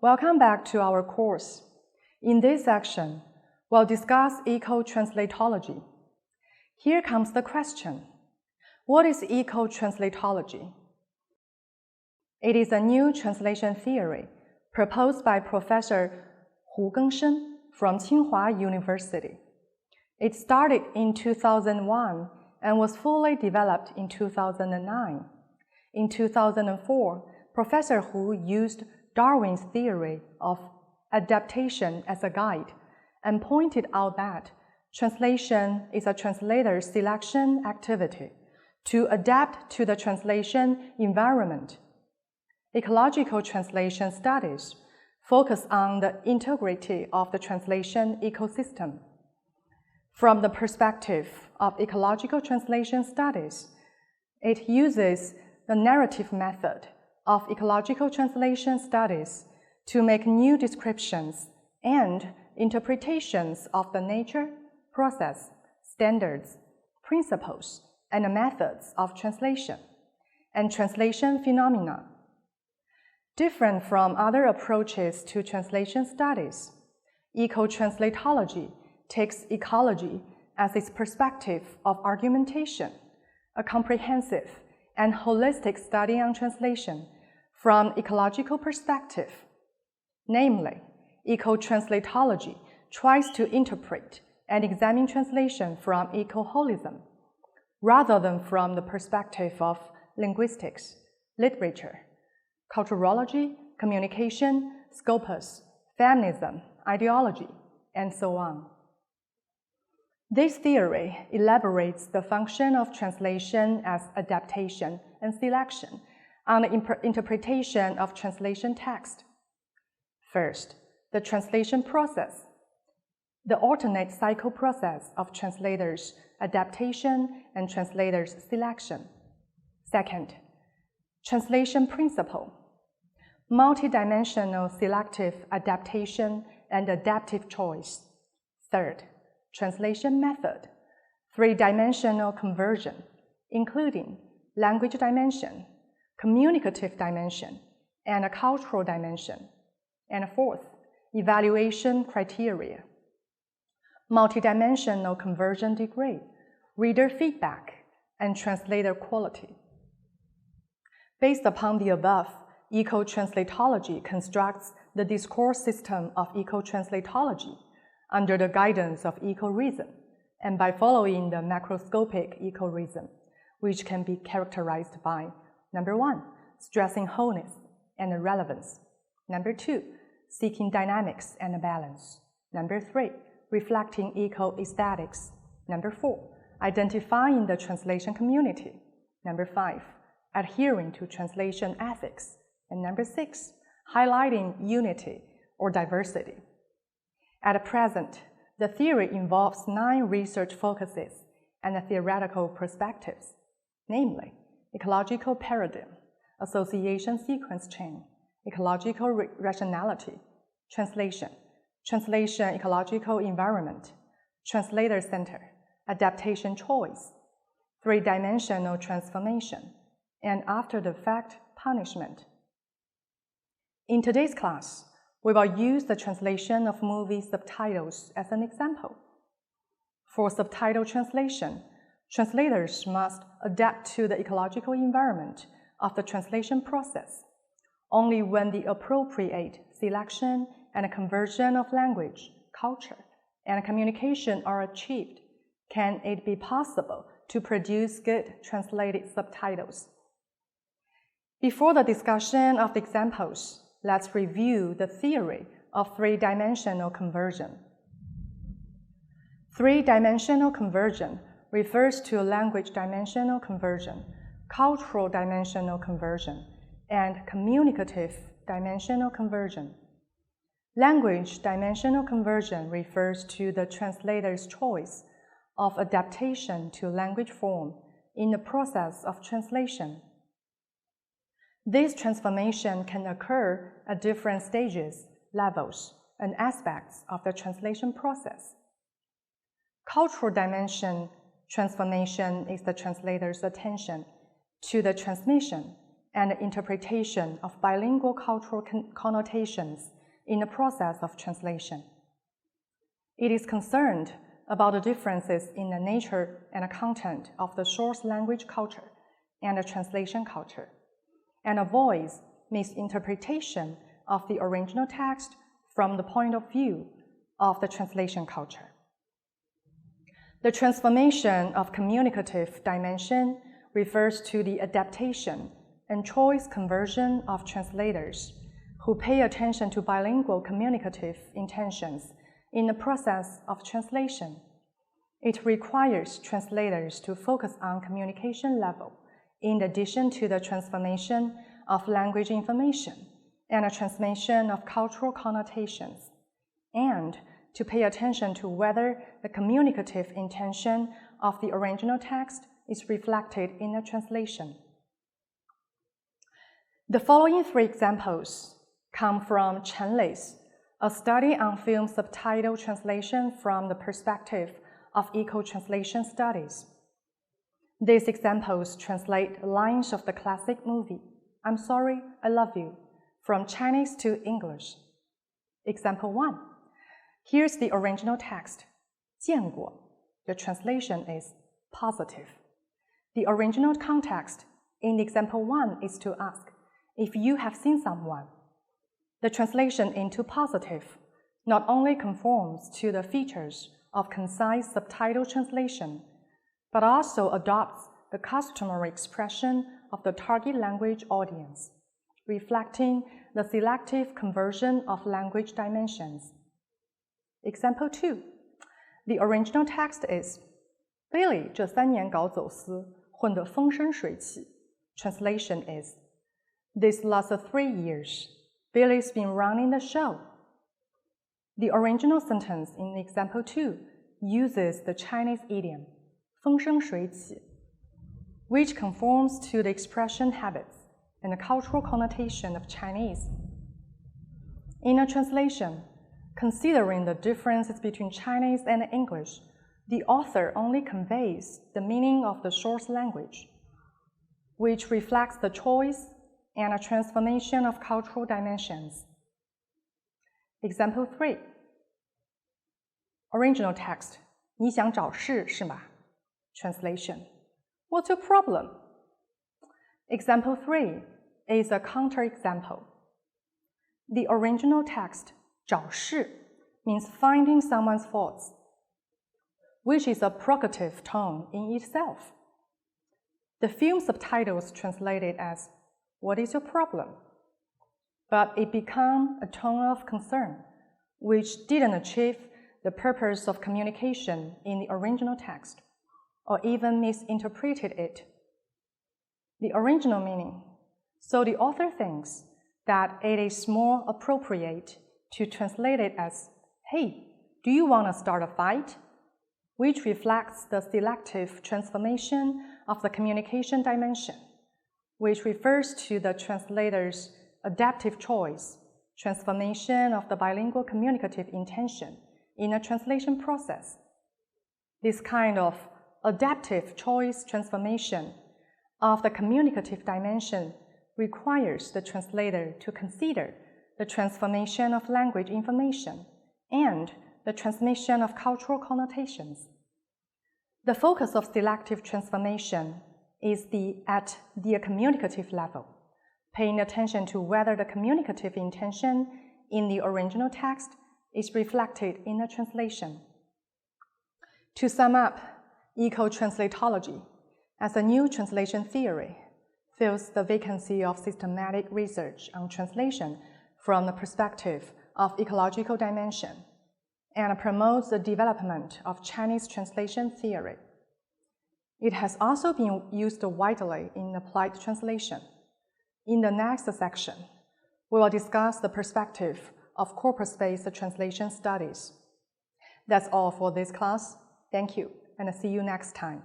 Welcome back to our course. In this section, we'll discuss eco translatology. Here comes the question. What is eco translatology? It is a new translation theory proposed by Professor Hu Gengshen from Tsinghua University. It started in 2001 and was fully developed in 2009. In 2004, Professor Hu used Darwin's theory of adaptation as a guide and pointed out that translation is a translator's selection activity to adapt to the translation environment. Ecological translation studies focus on the integrity of the translation ecosystem. From the perspective of ecological translation studies, it uses the narrative method of ecological translation studies to make new descriptions and interpretations of the nature, process, standards, principles, and methods of translation and translation phenomena. Different from other approaches to translation studies, eco-translatology takes ecology as its perspective of argumentation, a comprehensive and holistic study on translation from ecological perspective. Namely, eco-translatology tries to interpret and examine translation from eco-holism, rather than from the perspective of linguistics, literature, culturology, communication, scopus, feminism, ideology, and so on. This theory elaborates the function of translation as adaptation and selection on the interpretation of translation text. First, the translation process, the alternate cycle process of translators' adaptation and translators' selection. Second, translation principle, multidimensional selective adaptation and adaptive choice. Third, translation method, three-dimensional conversion, including language dimension, communicative dimension, and a cultural dimension. And fourth, evaluation criteria, multidimensional conversion degree, reader feedback, and translator quality. Based upon the above, eco-translatology constructs the discourse system of eco-translatology under the guidance of eco-reason and by following the macroscopic eco-reason, which can be characterized by number 1, stressing wholeness and relevance. Number 2, seeking dynamics and balance. Number 3, reflecting eco-aesthetics. Number 4, identifying the translation community. Number 5, adhering to translation ethics. And number 6, highlighting unity or diversity. At present, the theory involves 9 research focuses and theoretical perspectives, namely ecological paradigm, association sequence chain, ecological rationality, translation, translation ecological environment, translator center, adaptation choice, three-dimensional transformation, and after-the-fact punishment. In today's class, we will use the translation of movie subtitles as an example. For subtitle translation, translators must adapt to the ecological environment of the translation process. Only when the appropriate selection and conversion of language, culture, and communication are achieved can it be possible to produce good translated subtitles. Before the discussion of the examples, let's review the theory of three-dimensional conversion. Three-dimensional conversion refers to language dimensional conversion, cultural dimensional conversion, and communicative dimensional conversion. Language dimensional conversion refers to the translator's choice of adaptation to language form in the process of translation. This transformation can occur at different stages, levels, and aspects of the translation process. Cultural dimension transformation is the translator's attention to the transmission and interpretation of bilingual cultural connotations in the process of translation. It is concerned about the differences in the nature and the content of the source language culture and the translation culture, and avoids misinterpretation of the original text from the point of view of the translation culture. The transformation of communicative dimension refers to the adaptation and choice conversion of translators who pay attention to bilingual communicative intentions in the process of translation. It requires translators to focus on communication level in addition to the transformation of language information and the transmission of cultural connotations, and to pay attention to whether the communicative intention of the original text is reflected in the translation. The following 3 examples come from Chen Lei's A Study on Film Subtitle Translation from the Perspective of Eco Translation Studies. These examples translate lines of the classic movie, I'm Sorry, I Love You, from Chinese to English. Example 1. Here's the original text, 见过. The translation is positive. The original context in example 1 is to ask if you have seen someone. The translation into positive not only conforms to the features of concise subtitle translation, but also adopts the customary expression of the target language audience, reflecting the selective conversion of language dimensions. Example 2. The original text is Billy 这3年搞走私，混得风生水起. Translation is This last 3 years, Billy's been running the show. The original sentence in example 2 uses the Chinese idiom 风生水起, which conforms to the expression habits and the cultural connotation of Chinese. In a translation, considering the differences between Chinese and English, the author only conveys the meaning of the source language, which reflects the choice and a transformation of cultural dimensions. Example 3. Original text, 你想找事是吗? Translation, What's your problem? Example 3 is a counterexample. The original text, 找事, means finding someone's faults, which is a provocative tone in itself. The film subtitles translated as, What is your problem? But it became a tone of concern, which didn't achieve the purpose of communication in the original text, or even misinterpreted it. The original meaning. So the author thinks that it is more appropriate to translate it as, Hey, do you want to start a fight? Which reflects the selective transformation of the communication dimension, which refers to the translator's adaptive choice, transformation of the bilingual communicative intention in a translation process. This kind of adaptive choice transformation of the communicative dimension requires the translator to consider the transformation of language information and the transmission of cultural connotations. The focus of selective transformation is at the communicative level, paying attention to whether the communicative intention in the original text is reflected in the translation. To sum up, Eco Translatology, as a new translation theory, fills the vacancy of systematic research on translation from the perspective of ecological dimension, and promotes the development of Chinese translation theory. It has also been used widely in applied translation. In the next section, we will discuss the perspective of corpus-based translation studies. That's all for this class. Thank you, and see you next time.